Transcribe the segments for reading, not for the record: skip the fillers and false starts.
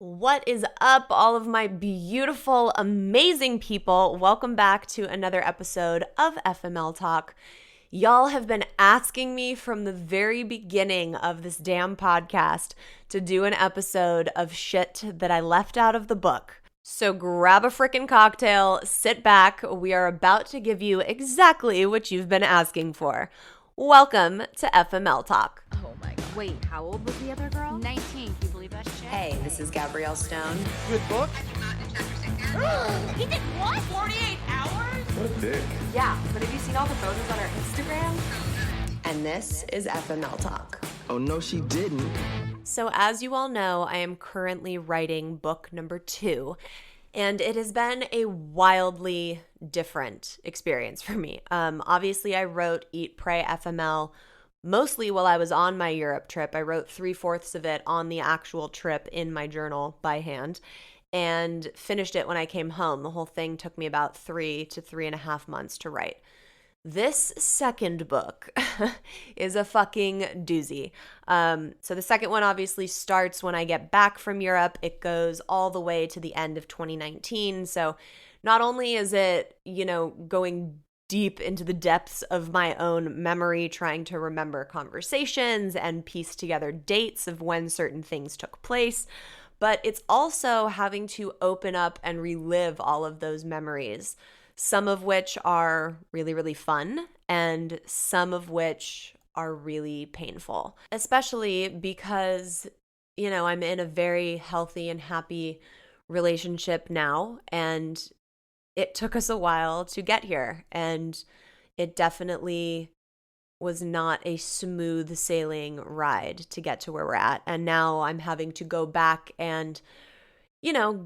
What is up, all of my beautiful, amazing people? Welcome back to another episode of FML Talk. Y'all have been asking me from the very beginning of this damn podcast to do an episode of shit that I left out of the book. So grab a frickin' cocktail, sit back. We are about to give you exactly what you've been asking for. Welcome to FML Talk. Oh my god. Wait, how old was the other girl? 19. Can you believe that shit? Hey, this is Gabrielle Stone. Good book? He did what? 48 hours? What a dick. Yeah, but have you seen all the photos on our Instagram? And this is FML Talk. Oh, no, she didn't. So as you all know, I am currently writing book number 2, and it has been a wildly different experience for me. Obviously, I wrote Eat, Pray, FML mostly while I was on my Europe trip. I wrote 3/4 of it on the actual trip in my journal by hand and finished it when I came home. The whole thing took me about 3 to 3.5 months to write. This second book is a fucking doozy. So the second one obviously starts when I get back from Europe. It goes all the way to the end of 2019. So not only is it, going deep into the depths of my own memory, trying to remember conversations and piece together dates of when certain things took place, but it's also having to open up and relive all of those memories. Some of which are really, really fun, and some of which are really painful, especially because, I'm in a very healthy and happy relationship now, and it took us a while to get here, and it definitely was not a smooth sailing ride to get to where we're at. And now I'm having to go back and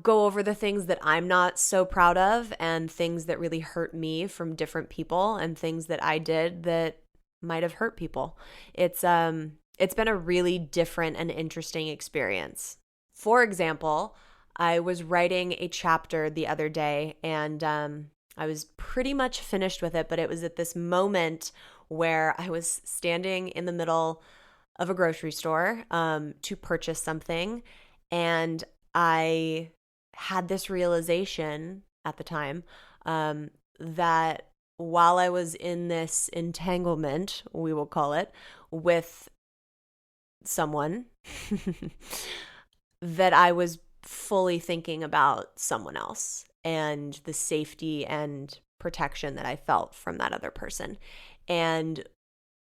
go over the things that I'm not so proud of and things that really hurt me from different people and things that I did that might have hurt people. It's been a really different and interesting experience. For example, I was writing a chapter the other day and I was pretty much finished with it, but it was at this moment where I was standing in the middle of a grocery store to purchase something, and I had this realization at the time that while I was in this entanglement, we will call it, with someone, that I was fully thinking about someone else and the safety and protection that I felt from that other person. And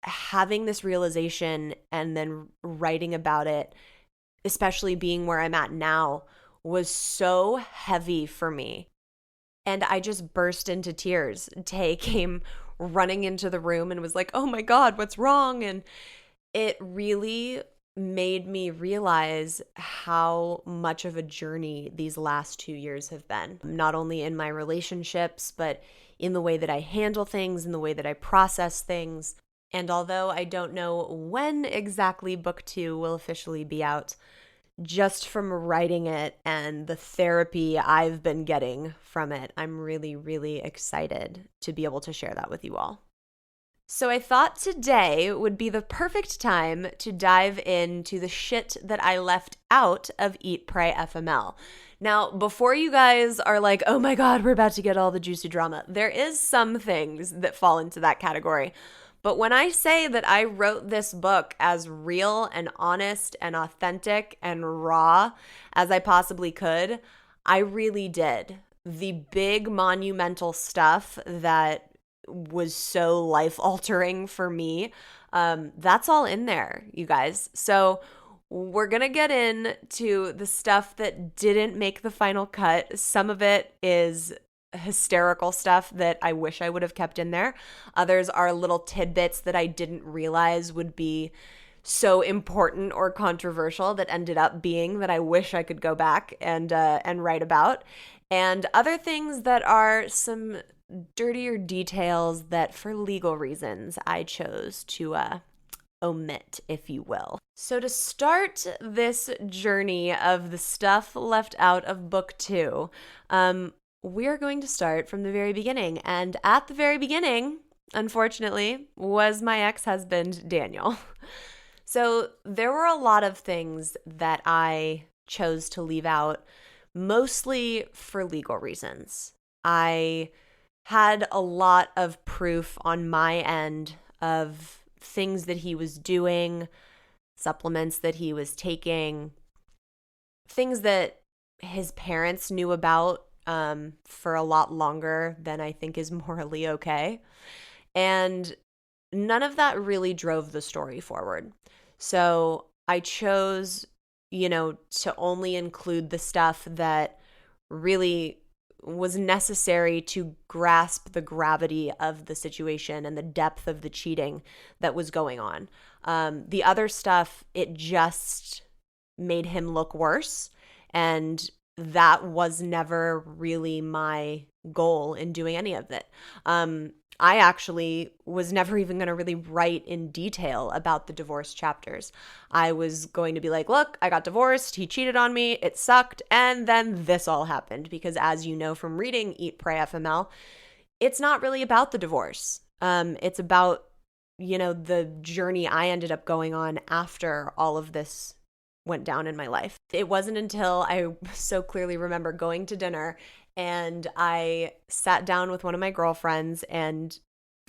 having this realization and then writing about it, especially being where I'm at now, was so heavy for me. And I just burst into tears. Tay came running into the room and was like, "Oh my God, what's wrong?" And it really made me realize how much of a journey these last 2 years have been. Not only in my relationships, but in the way that I handle things, in the way that I process things. And although I don't know when exactly book 2 will officially be out, just from writing it and the therapy I've been getting from it, I'm really, really excited to be able to share that with you all. So I thought today would be the perfect time to dive into the shit that I left out of Eat, Pray, FML. Now, before you guys are like, "Oh my God, we're about to get all the juicy drama," there is some things that fall into that category. But when I say that I wrote this book as real and honest and authentic and raw as I possibly could, I really did. The big monumental stuff that was so life-altering for me, that's all in there, you guys. So we're going to get into the stuff that didn't make the final cut. Some of it is hysterical stuff that I wish I would have kept in there. Others are little tidbits that I didn't realize would be so important or controversial that ended up being that I wish I could go back and write about. And other things that are some dirtier details that for legal reasons I chose to omit, if you will. So to start this journey of the stuff left out of book 2, we're going to start from the very beginning. And at the very beginning, unfortunately, was my ex-husband, Daniel. So there were a lot of things that I chose to leave out, mostly for legal reasons. I had a lot of proof on my end of things that he was doing, supplements that he was taking, things that his parents knew about for a lot longer than I think is morally okay. And none of that really drove the story forward. So I chose, to only include the stuff that really was necessary to grasp the gravity of the situation and the depth of the cheating that was going on. The other stuff, it just made him look worse. And that was never really my goal in doing any of it. I actually was never even going to really write in detail about the divorce chapters. I was going to be like, look, I got divorced, he cheated on me, it sucked, and then this all happened. Because as you know from reading Eat, Pray, FML, it's not really about the divorce. It's about, the journey I ended up going on after all of this went down in my life. It wasn't until I so clearly remember going to dinner and I sat down with one of my girlfriends and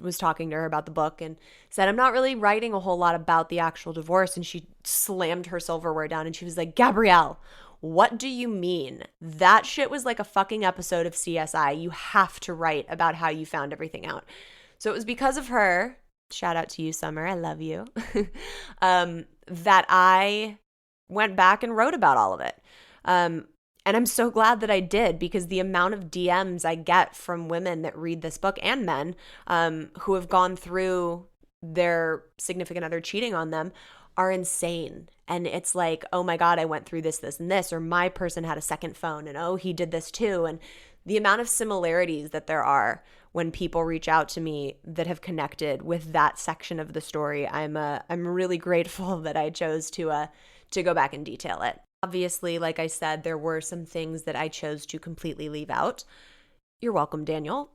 was talking to her about the book and said, I'm not really writing a whole lot about the actual divorce. And she slammed her silverware down and she was like, Gabrielle, what do you mean? That shit was like a fucking episode of CSI. You have to write about how you found everything out. So it was because of her, shout out to you, Summer, I love you, that I went back and wrote about all of it. And I'm so glad that I did, because the amount of DMs I get from women that read this book and men who have gone through their significant other cheating on them are insane. And it's like, oh my God, I went through this, this, and this, or my person had a second phone and oh, he did this too. And the amount of similarities that there are when people reach out to me that have connected with that section of the story, I'm really grateful that I chose to go back and detail it. Obviously, like I said, there were some things that I chose to completely leave out. You're welcome, Daniel.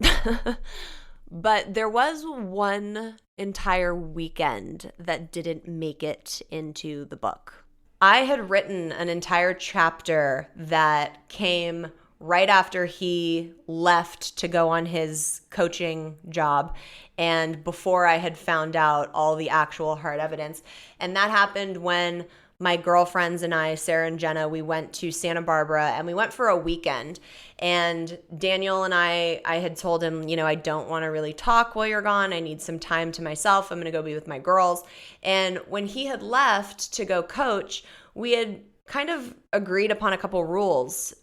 But there was one entire weekend that didn't make it into the book. I had written an entire chapter that came right after he left to go on his coaching job and before I had found out all the actual hard evidence. And that happened when my girlfriends and I, Sarah and Jenna, we went to Santa Barbara and we went for a weekend. And Daniel and I had told him, I don't want to really talk while you're gone. I need some time to myself. I'm going to go be with my girls. And when he had left to go coach, we had kind of agreed upon a couple rules,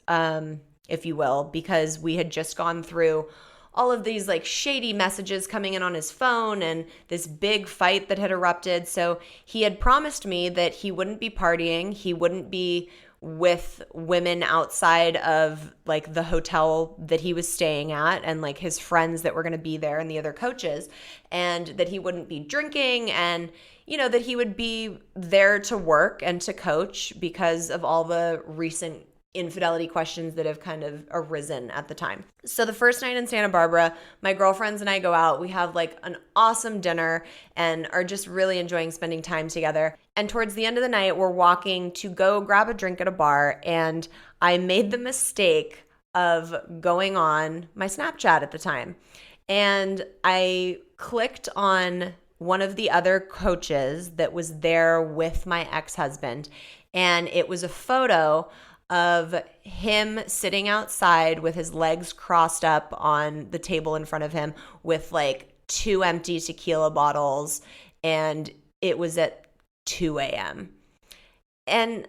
if you will, because we had just gone through all of these like shady messages coming in on his phone and this big fight that had erupted. So he had promised me that he wouldn't be partying. He wouldn't be with women outside of like the hotel that he was staying at and like his friends that were going to be there and the other coaches, and that he wouldn't be drinking, and that he would be there to work and to coach because of all the recent infidelity questions that have kind of arisen at the time. So the first night in Santa Barbara, my girlfriends and I go out. We have like an awesome dinner and are just really enjoying spending time together. And towards the end of the night, we're walking to go grab a drink at a bar, and I made the mistake of going on my Snapchat at the time. And I clicked on one of the other coaches that was there with my ex-husband, and it was a photo of him sitting outside with his legs crossed up on the table in front of him with like 2 empty tequila bottles, and it was at 2 a.m. And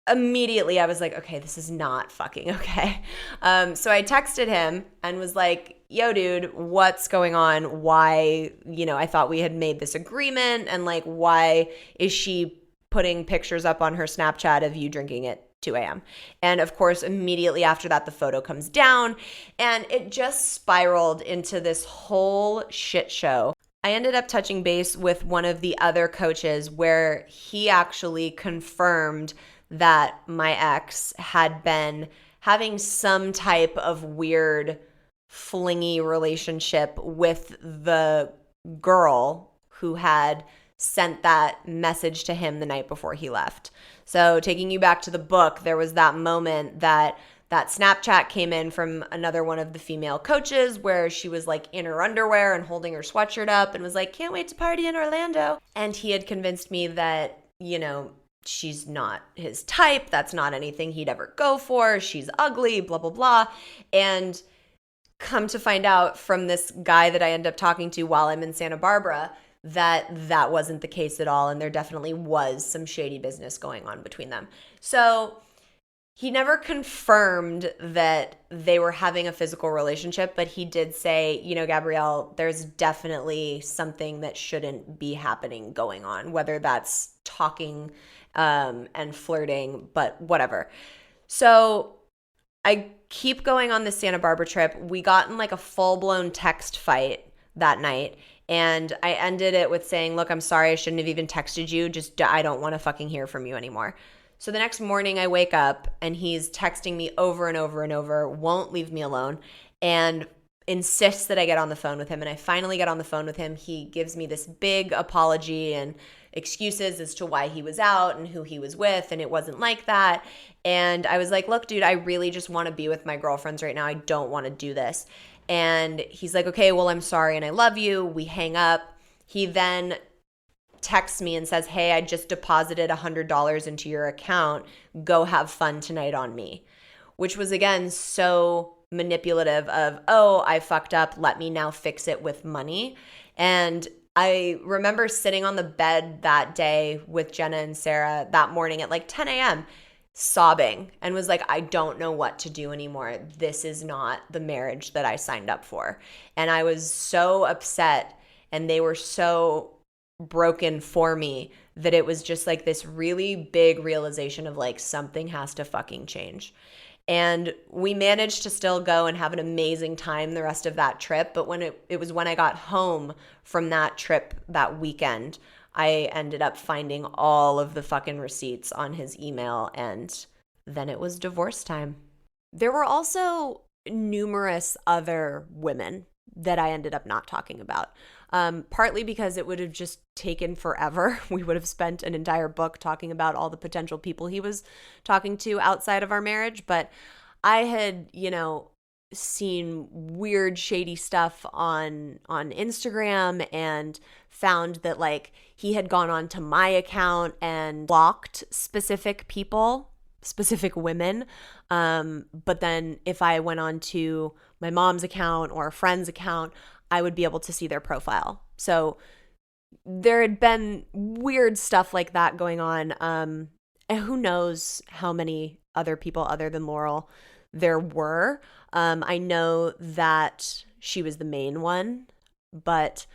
immediately I was like, okay, this is not fucking okay. So I texted him and was like, yo, dude, what's going on? Why, I thought we had made this agreement, and like, why is she putting pictures up on her Snapchat of you drinking at 2 a.m. And of course, immediately after that, the photo comes down, and it just spiraled into this whole shit show. I ended up touching base with one of the other coaches where he actually confirmed that my ex had been having some type of weird flingy relationship with the girl who had sent that message to him the night before he left. So taking you back to the book, there was that moment that Snapchat came in from another one of the female coaches where she was like in her underwear and holding her sweatshirt up and was like, can't wait to party in Orlando. And he had convinced me that, she's not his type. That's not anything he'd ever go for. She's ugly, blah, blah, blah. And come to find out from this guy that I end up talking to while I'm in Santa Barbara that wasn't the case at all. And there definitely was some shady business going on between them. So he never confirmed that they were having a physical relationship, but he did say, Gabrielle, there's definitely something that shouldn't be happening going on, whether that's talking and flirting, but whatever. So I keep going on this Santa Barbara trip. We got in like a full-blown text fight that night, and I ended it with saying, look, I'm sorry, I shouldn't have even texted you. Just I don't want to fucking hear from you anymore. So the next morning I wake up and he's texting me over and over and over, won't leave me alone, and insists that I get on the phone with him. And I finally get on the phone with him. He gives me this big apology and excuses as to why he was out and who he was with, and it wasn't like that. And I was like, look, dude, I really just want to be with my girlfriends right now. I don't want to do this. And he's like, okay, well, I'm sorry and I love you. We hang up. He then texts me and says, hey, I just deposited $100 into your account. Go have fun tonight on me, which was, again, so manipulative of, oh, I fucked up. Let me now fix it with money. And I remember sitting on the bed that day with Jenna and Sarah that morning at like 10 a.m. sobbing and was like, I don't know what to do anymore. This is not the marriage that I signed up for. And I was so upset, and they were so broken for me that it was just like this really big realization of like something has to fucking change. And we managed to still go and have an amazing time the rest of that trip. But when it was when I got home from that trip that weekend, I ended up finding all of the fucking receipts on his email, and then it was divorce time. There were also numerous other women that I ended up not talking about. Partly because it would have just taken forever. We would have spent an entire book talking about all the potential people he was talking to outside of our marriage. But I had, seen weird, shady stuff on Instagram and found that like he had gone onto my account and blocked specific people, specific women. But then if I went on to my mom's account or a friend's account, I would be able to see their profile. So there had been weird stuff like that going on. And who knows how many other people other than Laurel there were. I know that she was the main one, but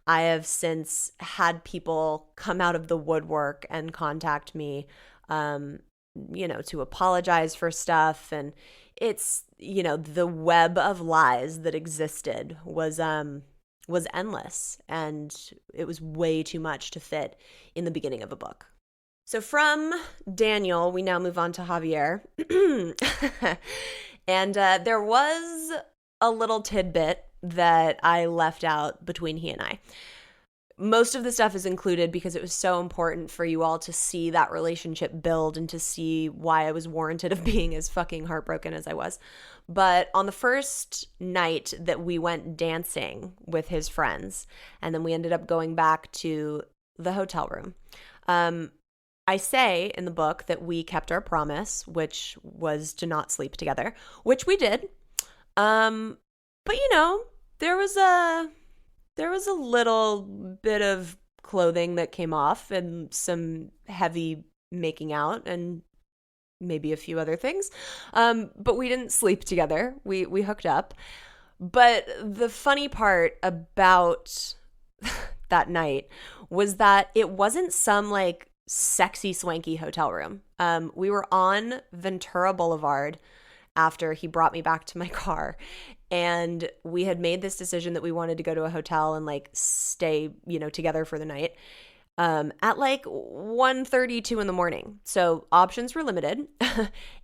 I have since had people come out of the woodwork and contact me, to apologize for stuff. And it's, the web of lies that existed was endless, and it was way too much to fit in the beginning of a book. So from Daniel, we now move on to Javier. And there was a little tidbit that I left out between he and I. Most of the stuff is included because it was so important for you all to see that relationship build and to see why I was warranted of being as fucking heartbroken as I was. But on the first night that we went dancing with his friends, and then we ended up going back to the hotel room, I say in the book that we kept our promise, which was to not sleep together, which we did. But there was a little bit of clothing that came off and some heavy making out and maybe a few other things. But we didn't sleep together. We hooked up. But the funny part about that night was that it wasn't some like sexy swanky hotel room. We were on Ventura Boulevard after he brought me back to my car, and we had made this decision that we wanted to go to a hotel and like stay, together for the night at like 1:32 in the morning. So options were limited.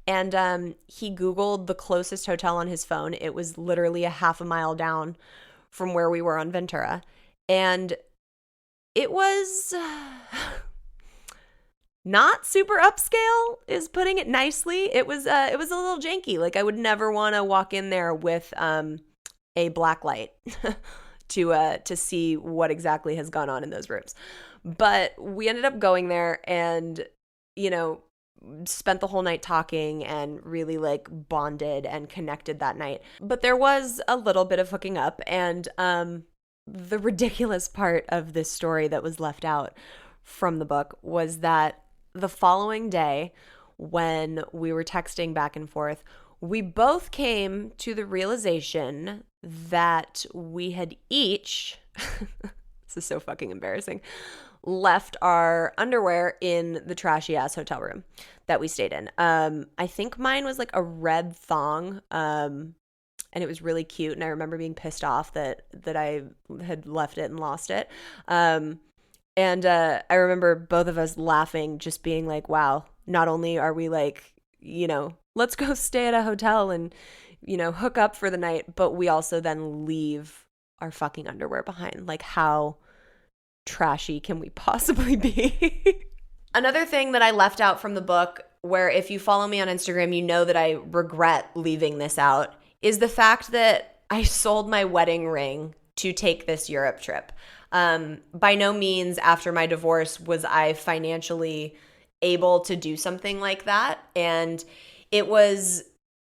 And he Googled the closest hotel on his phone. It was literally a half a mile down from where we were on Ventura. And it was not super upscale is putting it nicely. It was a little janky. Like I would never want to walk in there with a black light to see what exactly has gone on in those rooms. But we ended up going there and, spent the whole night talking and really like bonded and connected that night. But there was a little bit of hooking up, and the ridiculous part of this story that was left out from the book was that the following day, when we were texting back and forth, we both came to the realization that we had each, this is so fucking embarrassing, left our underwear in the trashy ass hotel room that we stayed in. I think mine was like a red thong, and it was really cute. And I remember being pissed off that I had left it and lost it. And I remember both of us laughing, just being like, wow, not only are we like, let's go stay at a hotel and, hook up for the night, but we also then leave our fucking underwear behind. Like, how trashy can we possibly be? Another thing that I left out from the book, where if you follow me on Instagram, you know that I regret leaving this out, is the fact that I sold my wedding ring to take this Europe trip. By no means after my divorce was I financially able to do something like that. And it was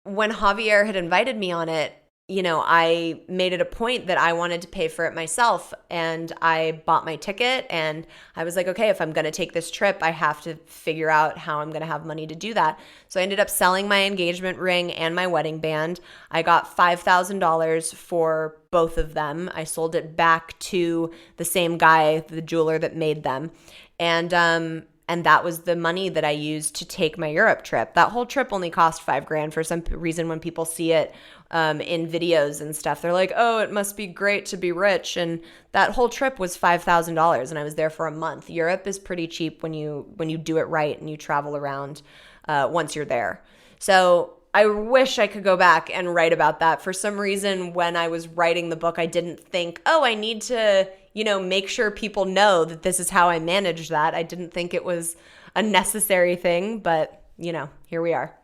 when Javier had invited me on it, I made it a point that I wanted to pay for it myself, and I bought my ticket, and I was like, okay, if I'm going to take this trip, I have to figure out how I'm going to have money to do that. So I ended up selling my engagement ring and my wedding band. I got $5,000 for both of them. I sold it back to the same guy, the jeweler that made them. And that was the money that I used to take my Europe trip. That whole trip only cost $5,000. For some reason, when people see it in videos and stuff, they're like, oh, it must be great to be rich. And that whole trip was $5,000, and I was there for a month. Europe is pretty cheap when you do it right and you travel around once you're there. So I wish I could go back and write about that. For some reason, when I was writing the book, I didn't think, oh, I need to make sure people know that this is how I manage that. I didn't think it was a necessary thing, but, here we are.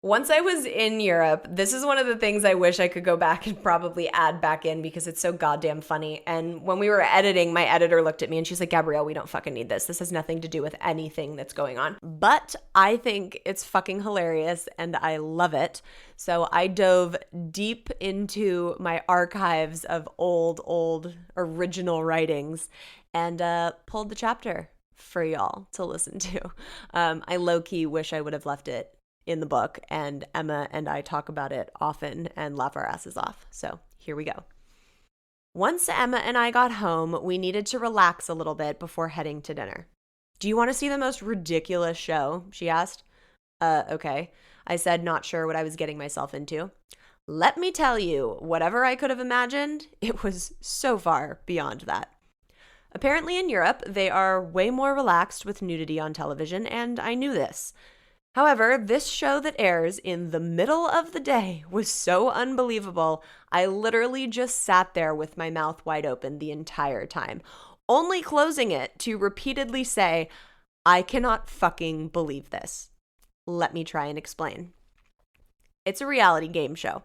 Once I was in Europe, this is one of the things I wish I could go back and probably add back in because it's so goddamn funny. And when we were editing, my editor looked at me and she's like, Gabrielle, we don't fucking need this. This has nothing to do with anything that's going on. But I think it's fucking hilarious and I love it. So I dove deep into my archives of old original writings and pulled the chapter for y'all to listen to. I low-key wish I would have left it in the book, and Emma and I talk about it often and laugh our asses off. So here we go. Once Emma and I got home, we needed to relax a little bit before heading to dinner. Do you want to see the most ridiculous show? She asked. Okay. I said, not sure what I was getting myself into. Let me tell you, whatever I could have imagined, it was so far beyond that. Apparently in Europe, they are way more relaxed with nudity on television, and I knew this. However, this show that airs in the middle of the day was so unbelievable, I literally just sat there with my mouth wide open the entire time, only closing it to repeatedly say, I cannot fucking believe this. Let me try and explain. It's a reality game show.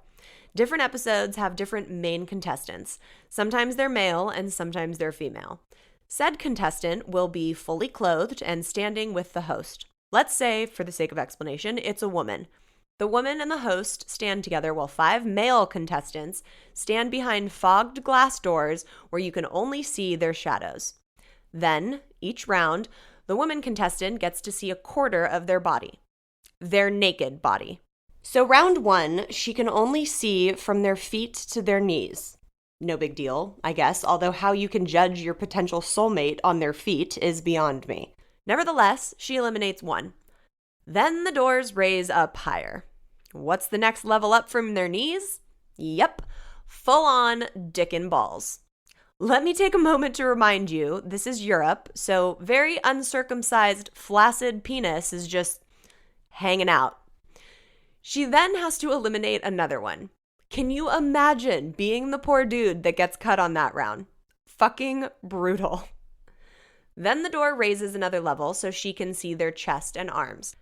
Different episodes have different main contestants. Sometimes they're male and sometimes they're female. Said contestant will be fully clothed and standing with the host. Let's say, for the sake of explanation, it's a woman. The woman and the host stand together while 5 male contestants stand behind fogged glass doors where you can only see their shadows. Then, each round, the woman contestant gets to see a quarter of their body. Their naked body. So round 1, she can only see from their feet to their knees. No big deal, I guess, although how you can judge your potential soulmate on their feet is beyond me. Nevertheless, she eliminates 1. Then the doors raise up higher. What's the next level up from their knees? Yep, full-on dick and balls. Let me take a moment to remind you, this is Europe, so very uncircumcised, flaccid penis is just hanging out. She then has to eliminate another one. Can you imagine being the poor dude that gets cut on that round? Fucking brutal. Then the door raises another level so she can see their chest and arms.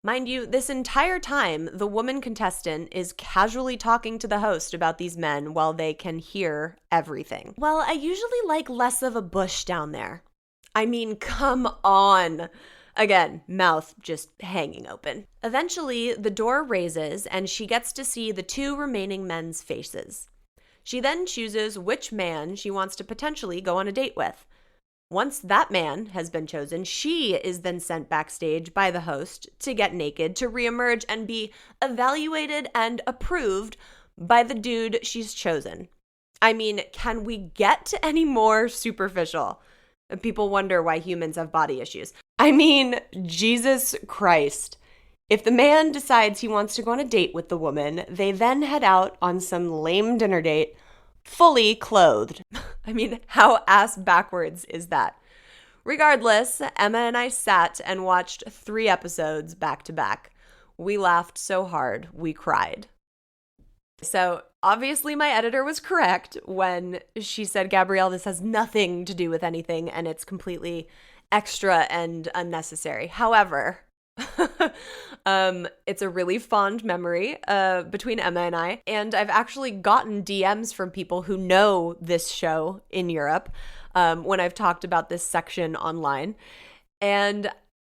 Mind you, this entire time, the woman contestant is casually talking to the host about these men while they can hear everything. Well, I usually like less of a bush down there. I mean, come on. Again, mouth just hanging open. Eventually, the door raises and she gets to see the 2 remaining men's faces. She then chooses which man she wants to potentially go on a date with. Once that man has been chosen, she is then sent backstage by the host to get naked, to reemerge and be evaluated and approved by the dude she's chosen. I mean, can we get any more superficial? People wonder why humans have body issues. I mean, Jesus Christ. If the man decides he wants to go on a date with the woman, they then head out on some lame dinner date, fully clothed. I mean, how ass backwards is that? Regardless, Emma and I sat and watched 3 episodes back to back. We laughed so hard, we cried. So obviously my editor was correct when she said, Gabrielle, this has nothing to do with anything and it's completely extra and unnecessary. However, it's a really fond memory between Emma and I, and I've actually gotten DMs from people who know this show in Europe when I've talked about this section online. And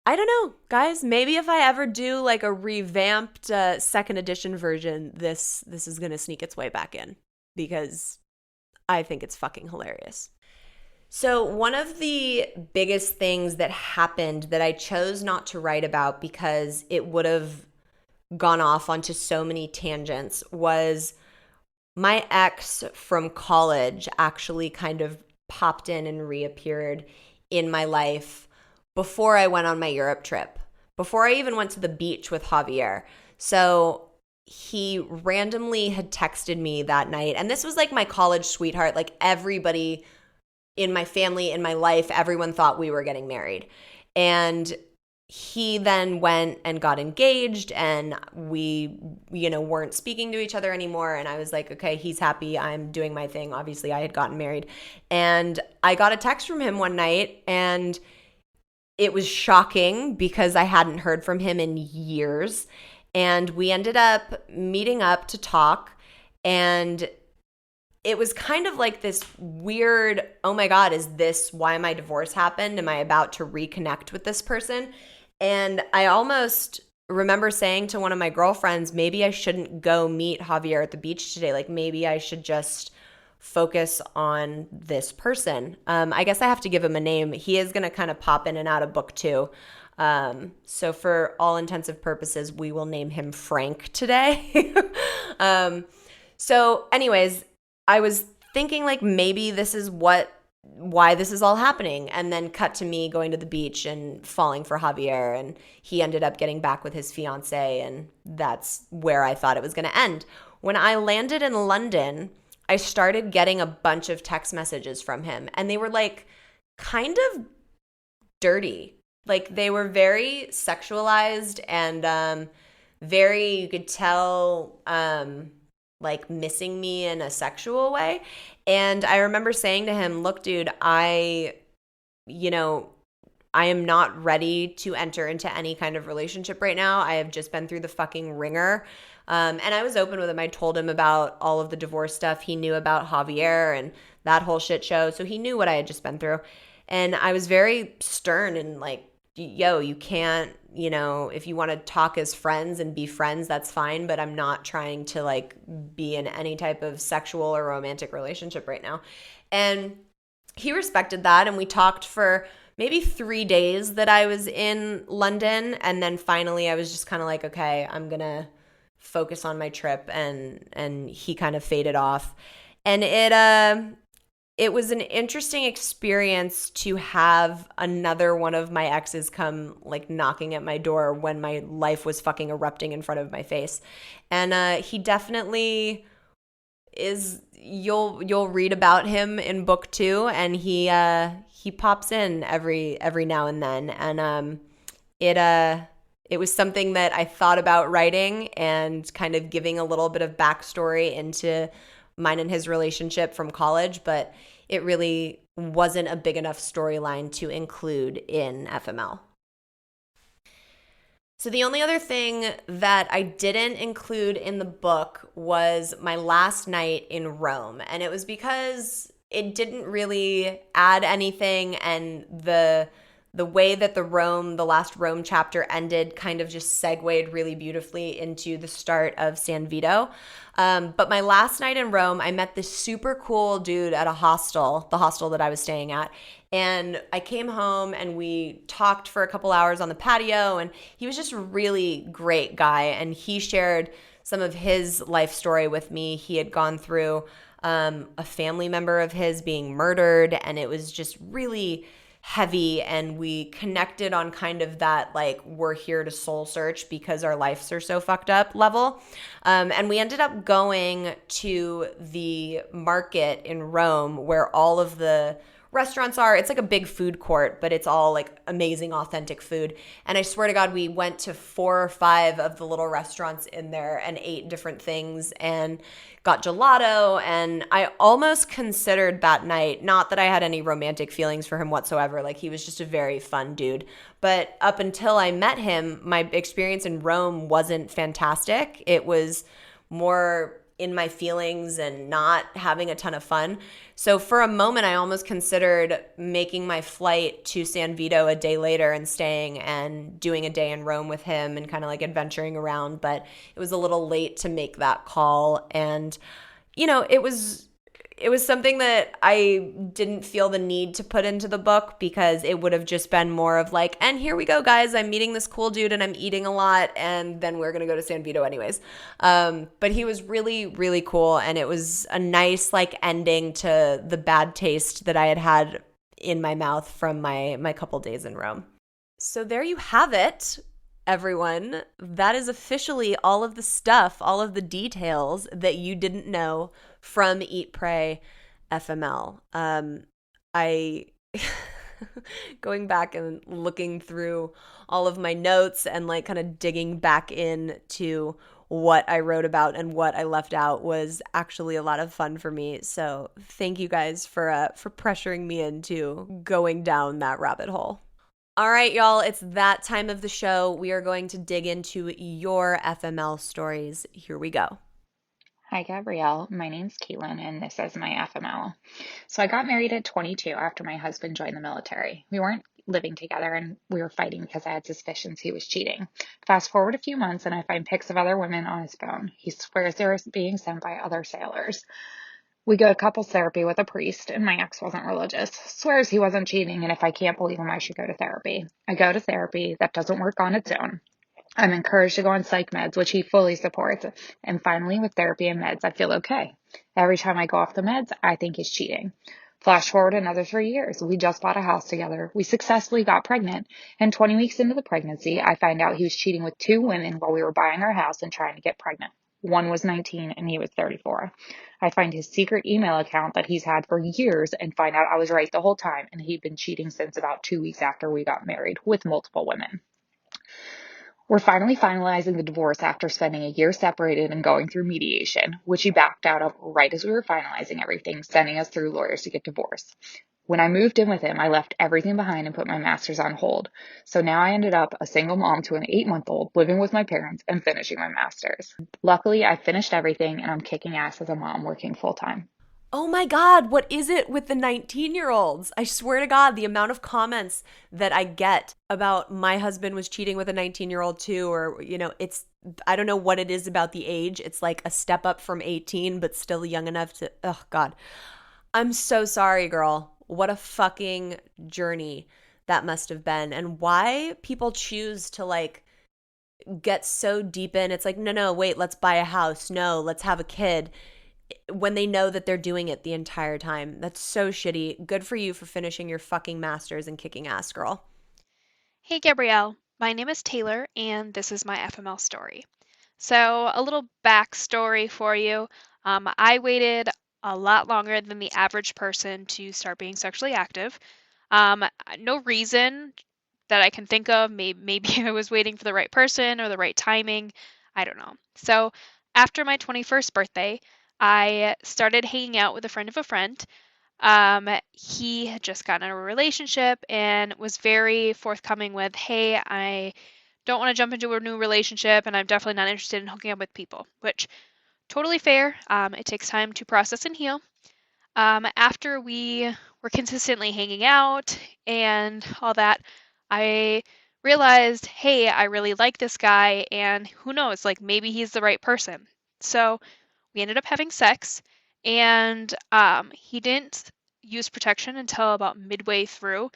I don't know, guys, maybe if I ever do like a revamped second edition version, this is going to sneak its way back in because I think it's fucking hilarious. So one of the biggest things that happened that I chose not to write about because it would have gone off onto so many tangents was my ex from college actually kind of popped in and reappeared in my life before I went on my Europe trip, before I even went to the beach with Javier. So he randomly had texted me that night, and this was like my college sweetheart. Like everybody in my family, in my life, everyone thought we were getting married. And he then went and got engaged and we, weren't speaking to each other anymore. And I was like, okay, he's happy. I'm doing my thing. Obviously, I had gotten married. And I got a text from him one night and it was shocking because I hadn't heard from him in years. And we ended up meeting up to talk, and it was kind of like this weird, oh my God, is this why my divorce happened? Am I about to reconnect with this person? And I almost remember saying to one of my girlfriends, maybe I shouldn't go meet Javier at the beach today. Like maybe I should just focus on this person. I guess I have to give him a name. He is going to kind of pop in and out of book 2. So for all intensive purposes, we will name him Frank today. So anyways, I was thinking like maybe this is why this is all happening, and then cut to me going to the beach and falling for Javier, and he ended up getting back with his fiance, and that's where I thought it was going to end. When I landed in London, I started getting a bunch of text messages from him, and they were like kind of dirty. Like they were very sexualized and very, you could tell, like missing me in a sexual way. And I remember saying to him, look, dude, I am not ready to enter into any kind of relationship right now. I have just been through the fucking ringer. And I was open with him. I told him about all of the divorce stuff. He knew about Javier and that whole shit show. So he knew what I had just been through. And I was very stern and like, yo, you can't, if you want to talk as friends and be friends, that's fine. But I'm not trying to like be in any type of sexual or romantic relationship right now. And he respected that. And we talked for maybe 3 days that I was in London. And then finally I was just kind of like, okay, I'm going to focus on my trip. And he kind of faded off. And it was an interesting experience to have another one of my exes come like knocking at my door when my life was fucking erupting in front of my face. And he definitely is, you'll read about him in book 2, and he pops in every now and then. And it was something that I thought about writing and kind of giving a little bit of backstory into mine and his relationship from college, but it really wasn't a big enough storyline to include in FML. So the only other thing that I didn't include in the book was my last night in Rome. And it was because it didn't really add anything, and the way that the last Rome chapter ended kind of just segued really beautifully into the start of San Vito. But my last night in Rome, I met this super cool dude at a hostel, the hostel that I was staying at. And I came home and we talked for a couple hours on the patio, and he was just a really great guy. And he shared some of his life story with me. He had gone through a family member of his being murdered, and it was just really heavy, and we connected on kind of that, like, we're here to soul search because our lives are so fucked up level. And we ended up going to the market in Rome where all of the restaurants are. It's like a big food court, but it's all like amazing, authentic food. And I swear to God, we went to 4 or 5 of the little restaurants in there and ate different things and got gelato. And I almost considered that night, not that I had any romantic feelings for him whatsoever. Like, he was just a very fun dude. But up until I met him, my experience in Rome wasn't fantastic. It was more in my feelings and not having a ton of fun. So for a moment, I almost considered making my flight to San Vito a day later and staying and doing a day in Rome with him and kind of like adventuring around. But it was a little late to make that call. And, you know, it was something that I didn't feel the need to put into the book, because it would have just been more of like, and here we go, guys, I'm meeting this cool dude and I'm eating a lot, and then we're going to go to San Vito anyways. But he was really, really cool, and it was a nice like ending to the bad taste that I had in my mouth from my couple days in Rome. So there you have it, everyone. That is officially all of the stuff, all of the details that you didn't know from Eat, Pray, FML. I going back and looking through all of my notes and like kind of digging back into what I wrote about and what I left out was actually a lot of fun for me. So thank you guys for pressuring me into going down that rabbit hole. All right, y'all, it's that time of the show. We are going to dig into your FML stories. Here we go. Hi, Gabrielle. My name's Caitlin, and this is my FML. So I got married at 22 after my husband joined the military. We weren't living together, and we were fighting because I had suspicions he was cheating. Fast forward a few months, and I find pics of other women on his phone. He swears they were being sent by other sailors. We go to couples therapy with a priest, and my ex wasn't religious. Swears he wasn't cheating, and if I can't believe him, I should go to therapy. I go to therapy. That doesn't work on its own. I'm encouraged to go on psych meds, which he fully supports. And finally, with therapy and meds, I feel okay. Every time I go off the meds, I think he's cheating. Flash forward another 3 years. We just bought a house together. We successfully got pregnant. And 20 weeks into the pregnancy, I find out he was cheating with 2 women while we were buying our house and trying to get pregnant. One was 19 and he was 34. I find his secret email account that he's had for years and find out I was right the whole time, and he'd been cheating since about 2 weeks after we got married with multiple women. We're finally finalizing the divorce after spending a year separated and going through mediation, which he backed out of right as we were finalizing everything, sending us through lawyers to get divorced. When I moved in with him, I left everything behind and put my master's on hold. So now I ended up a single mom to an 8-month-old, living with my parents and finishing my master's. Luckily, I finished everything and I'm kicking ass as a mom working full time. Oh my God, what is it with the 19-year-olds? I swear to God, the amount of comments that I get about my husband was cheating with a 19-year-old too, or, you know, I don't know what it is about the age. It's like a step up from 18, but still young enough to, oh God. I'm so sorry, girl. What a fucking journey that must have been. And why people choose to like get so deep in. It's like, no, wait, let's buy a house. No, let's have a kid, when they know that they're doing it the entire time. That's so shitty. Good for you for finishing your fucking master's and kicking ass, girl. Hey Gabrielle, my name is Taylor and this is my FML story. So, a little backstory for you. I waited a lot longer than the average person to start being sexually active. No reason that I can think of. Maybe I was waiting for the right person or the right timing. I don't know. So, after my 21st birthday, I started hanging out with a friend of a friend. He had just gotten in a relationship and was very forthcoming with, hey, I don't want to jump into a new relationship and I'm definitely not interested in hooking up with people, which totally fair. It takes time to process and heal. After we were consistently hanging out and all that, I realized, hey, I really like this guy and who knows, like maybe he's the right person. So we ended up having sex and he didn't use protection until about midway through.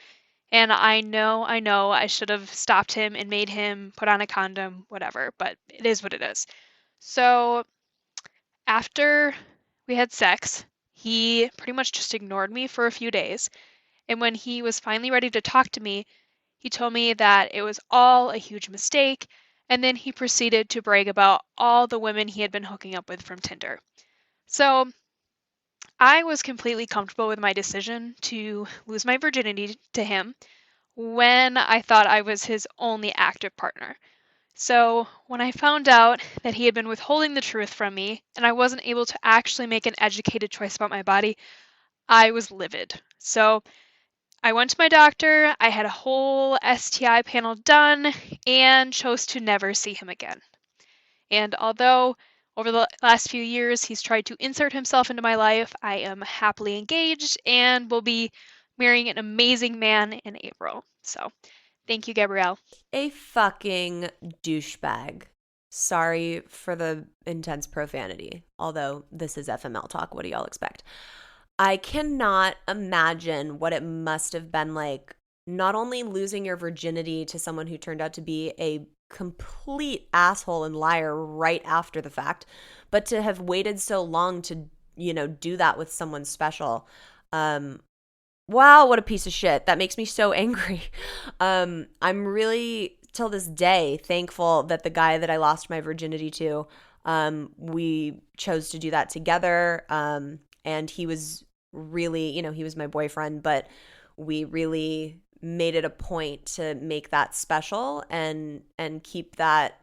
And I know I should have stopped him and made him put on a condom, whatever, but it is what it is. So after we had sex, he pretty much just ignored me for a few days. And when he was finally ready to talk to me, he told me that it was all a huge mistake. And then he proceeded to brag about all the women he had been hooking up with from Tinder. So I was completely comfortable with my decision to lose my virginity to him when I thought I was his only active partner. So when I found out that he had been withholding the truth from me and I wasn't able to actually make an educated choice about my body, I was livid. So I went to my doctor, I had a whole STI panel done, and chose to never see him again. And although over the last few years he's tried to insert himself into my life, I am happily engaged and will be marrying an amazing man in April. So thank you, Gabrielle. A fucking douchebag. Sorry for the intense profanity, although this is FML Talk. What do y'all expect? I cannot imagine what it must have been like not only losing your virginity to someone who turned out to be a complete asshole and liar right after the fact, but to have waited so long to, do that with someone special. Wow, what a piece of shit. That makes me so angry. I'm really, till this day, thankful that the guy that I lost my virginity to, we chose to do that together. And he was really, he was my boyfriend, but we really made it a point to make that special and keep that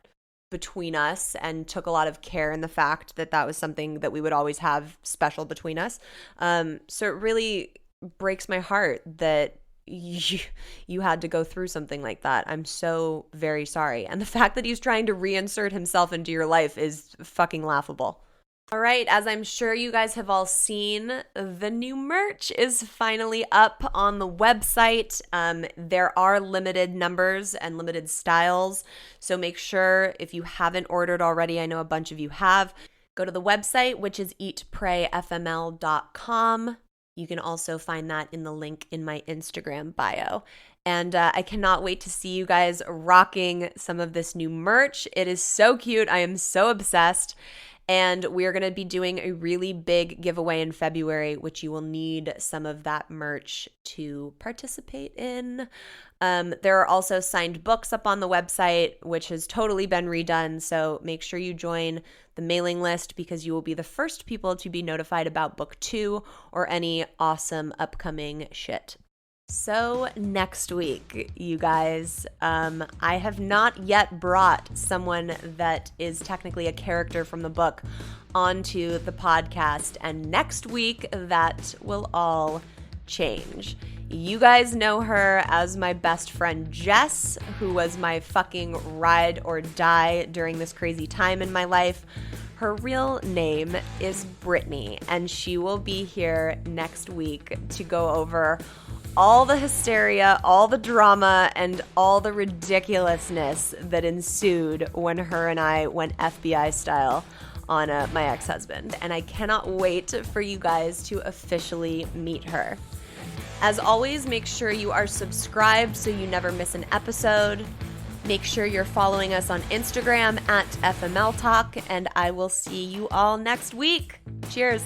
between us, and took a lot of care in the fact that that was something that we would always have special between us. So it really breaks my heart that you had to go through something like that. I'm so very sorry. And the fact that he's trying to reinsert himself into your life is fucking laughable. All right, as I'm sure you guys have all seen, the new merch is finally up on the website. There are limited numbers and limited styles, so make sure if you haven't ordered already, I know a bunch of you have, go to the website, which is eatprayfml.com. You can also find that in the link in my Instagram bio. And I cannot wait to see you guys rocking some of this new merch. It is so cute. I am so obsessed. And we're going to be doing a really big giveaway in February, which you will need some of that merch to participate in. There are also signed books up on the website, which has totally been redone. So make sure you join the mailing list because you will be the first people to be notified about book 2 or any awesome upcoming shit. So next week, you guys, I have not yet brought someone that is technically a character from the book onto the podcast, and next week that will all change. You guys know her as my best friend Jess, who was my fucking ride or die during this crazy time in my life. Her real name is Brittany, and she will be here next week to go over all the hysteria, all the drama, and all the ridiculousness that ensued when her and I went FBI style on my ex-husband. And I cannot wait for you guys to officially meet her. As always, make sure you are subscribed so you never miss an episode. Make sure you're following us on Instagram at FML Talk, and I will see you all next week. Cheers.